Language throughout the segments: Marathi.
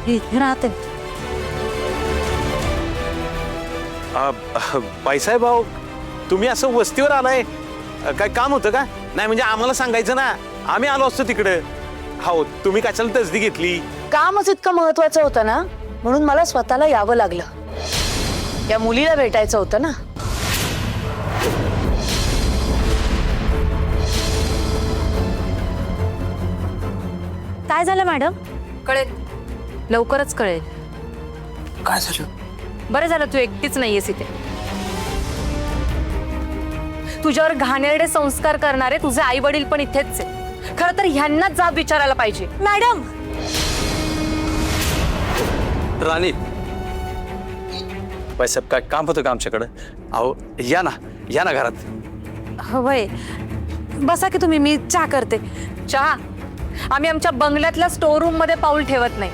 इथे राहते. बाईसाहेब भाऊ, तुम्ही असं वस्तीवर आलाय, काय काम होतं का? नाही म्हणजे आम्हाला सांगायचं ना, आम्ही आलो असतो तिकडे. हो, तुम्ही कशाला तसदी घेतली? कामच इतकं महत्वाचं होतं ना, म्हणून मला स्वतःला यावं लागलं. या मुलीला भेटायचं होतं ना. काय झालं मॅडम? कळेल, लवकरच कळेल. काय झालं? बरं झालं तू एकटीच नाहीयेस इथे. तुझ्यावर घाणेरडे संस्कार करणारे तुझे आई वडील पण इथेच आहे. खरं तर ह्यांनाच जाब विचारायला पाहिजे. मॅडम, राणी, बाईसाहेब काय काम होतं का आमच्याकडे? अहो या ना घरात. हवंय, बसा की तुम्ही, मी चहा करते. चहा आम्ही आमच्या बंगल्यातल्या स्टोर रूम मध्ये पाऊल ठेवत नाही,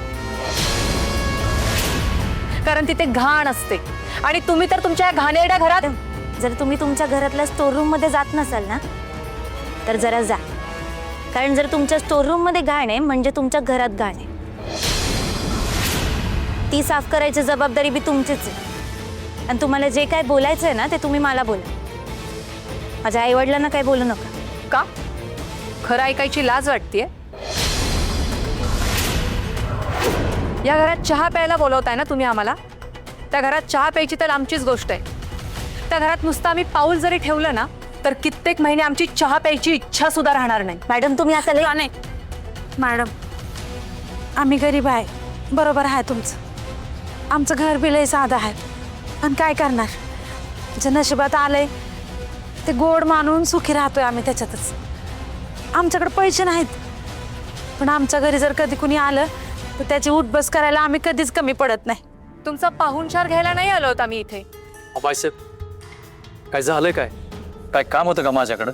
कारण तिथे घाण असते. आणि तुम्ही तर तुमच्या घाणेरड्या घरात. जर तुम्ही तुमच्या घरातल्या स्टोर रूम मध्ये जात नसाल ना, तर जरा जा. कारण जर तुमच्या स्टोर रूम मध्ये घाण आहे म्हणजे तुमच्या घरात घाण आहे. ती साफ करायची जबाबदारी बी तुमचीच आहे. आणि तुम्हाला जे काय बोलायचं आहे ना, ते तुम्ही मला बोला. माझ्या आई वडिलांना काय बोलू नका. का? खरं ऐकायची लाज वाटतेय? या घरात चहा प्यायला बोलवताय ना तुम्ही आम्हाला? त्या घरात चहा प्यायची तर आमचीच गोष्ट आहे. त्या घरात नुसतं आम्ही पाऊल जरी ठेवलं ना, तर कित्येक महिने आमची चहा प्यायची इच्छा सुद्धा राहणार नाही. मॅडम, तुम्ही असं लय. नाही मॅडम, आम्ही गरीब आहे, बरोबर आहे तुमचं. आमचं घर बी लय साधं आहे, पण काय करणार, जे नशिबात आलंय ते गोड मानून सुखी राहतोय आम्ही त्याच्यातच. आमच्याकडे पैसे नाहीत, पण आमच्या घरी जर कधी कुणी आलं तर त्याची उठबस करायला आम्ही कधीच कमी पडत नाही. तुमचा पाहुणचार घ्यायला नाही आलो होत आम्ही इथे. बाईसाहेब, काय झालंय? काय काम होतं का माझ्याकडं?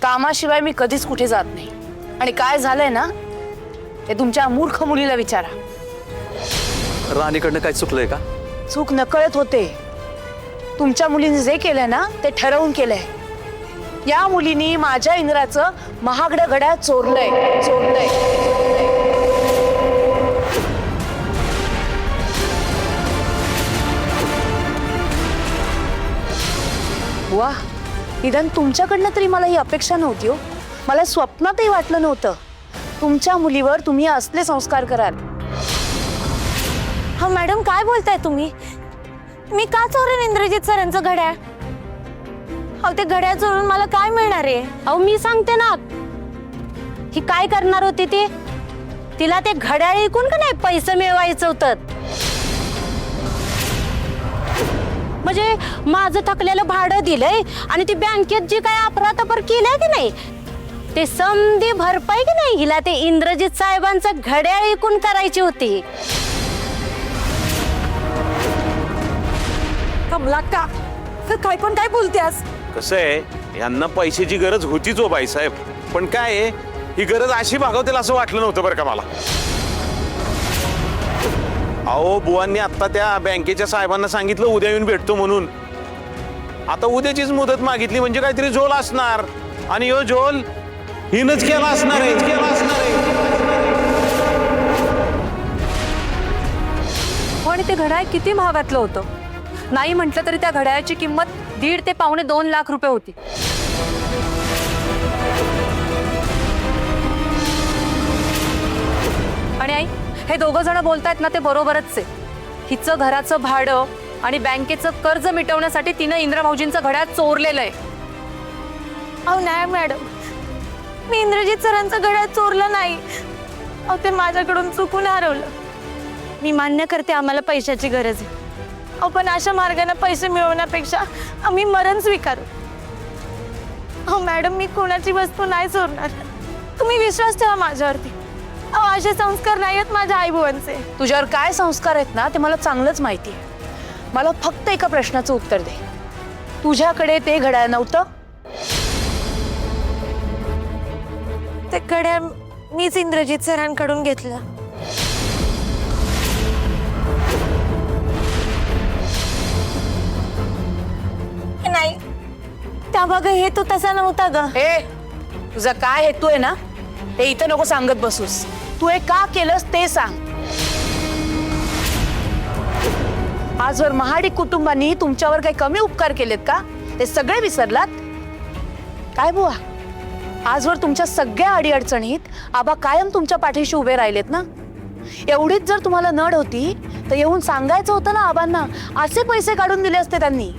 कामाशिवाय मी कधीच कुठे जात नाही. आणि काय झालंय ना, ते तुमच्या मूर्ख मुलीला विचारा. राणीकडनं काय चुकलंय का? चूक नकळत होते. तुमच्या मुलीने जे केलंय ना, ते ठरवून केलंय. या मुलीनी माझ्या इंद्राचं महागडं घड्याळ चोरलंय. वा, निदान तुमच्याकडनं तरी मला ही अपेक्षा नव्हती हो. मला स्वप्नातही वाटलं नव्हतं तुमच्या मुलीवर तुम्ही असले संस्कार कराल. हा मॅडम, काय बोलताय तुम्ही? मी का चोरेन इंद्रजित सरांचं घड्याळ? अहो, ते घड्याळ चोरून मला काय मिळणार आहे? अहो, मी सांगते ना, ही काय करणार होती ती? तिला ते घड्याळ ऐकून का नाही पैसे मिळवायचं होतं. म्हणजे माझं थकलेलं भाडं दिलंय आणि ती बँकेत जी काय अफरातफर केलंय की नाही, ते समधी भरपाई की नाही हिला ते इंद्रजित साहेबांचं घड्याळ ऐकून करायची होती. कमला, का काय पण काय बोलतेस? कसं आहे, यांना पैशाची गरज होतीच हो बाईसाहेब. पण काय आहे, ही गरज अशी भागवतील असं वाटलं नव्हतं बरं का मला. अहो, बुवांनी आत्ता त्या बँकेच्या साहेबांना सांगितलं उद्या येऊन भेटतो म्हणून. आता उद्याचीच मुदत मागितली म्हणजे काहीतरी झोल असणार. आणि यो झोल हिनच केला असणार आहे. पण ते घड्याळ किती महागातलं होतं? नाही म्हटलं तरी त्या घड्याळाची किंमत 1.5 ते पावणे 2 लाख रुपये होती. आणि आई, हे दोघं जण बोलतायत ना, ते बरोबरच आहे. हिचं घराचं भाडं आणि बँकेचं कर्ज मिटवण्यासाठी तिनं इंद्रा भाऊजींचं घड्याळ चोरलेलं आहे. अहो नाही मॅडम, मी इंद्रजित सरांचं घड्याळ चोरलं नाही. अहो, ते माझ्याकडून चुकून हरवलं. मी मान्य करते आम्हाला पैशाची गरज आहे. अहो, पण अशा मार्गाने पैसे मिळवण्यापेक्षा आम्ही मरण स्वीकारू. अहो मॅडम, मी कोणाची वस्तू नाही चोरणार. तुम्ही विश्वास ठेवा माझ्यावरती. अहो, असे संस्कार नाही आहेत माझ्या आईबाबांचे. तुझ्यावर काय संस्कार आहेत ना, ते मला चांगलंच माहिती आहे. मला फक्त एका प्रश्नाचं उत्तर दे. तुझ्याकडे ते घड्याळ नव्हतं? ते घड्याळ मीच इंद्रजित सरांकडून घेतलं. नाही, त्या बघ, हे तू तसा नव्हता ग. हे तुझा काय हेतू आहे ना, ते इथं नको सांगत बसूस. तू हे का केलंस ते सांग. आजवर महाडिक कुटुंबांनी तुमच्यावर काही कमी उपकार केलेत का? ते सगळे विसरलात काय बुवा? आजवर तुमच्या सगळ्या अडीअडचणीत आबा कायम तुमच्या पाठीशी उभे राहिलेत ना. एवढीच जर तुम्हाला नड होती तर येऊन सांगायचं होतं ना आबांना. असे पैसे काढून दिले असते त्यांनी.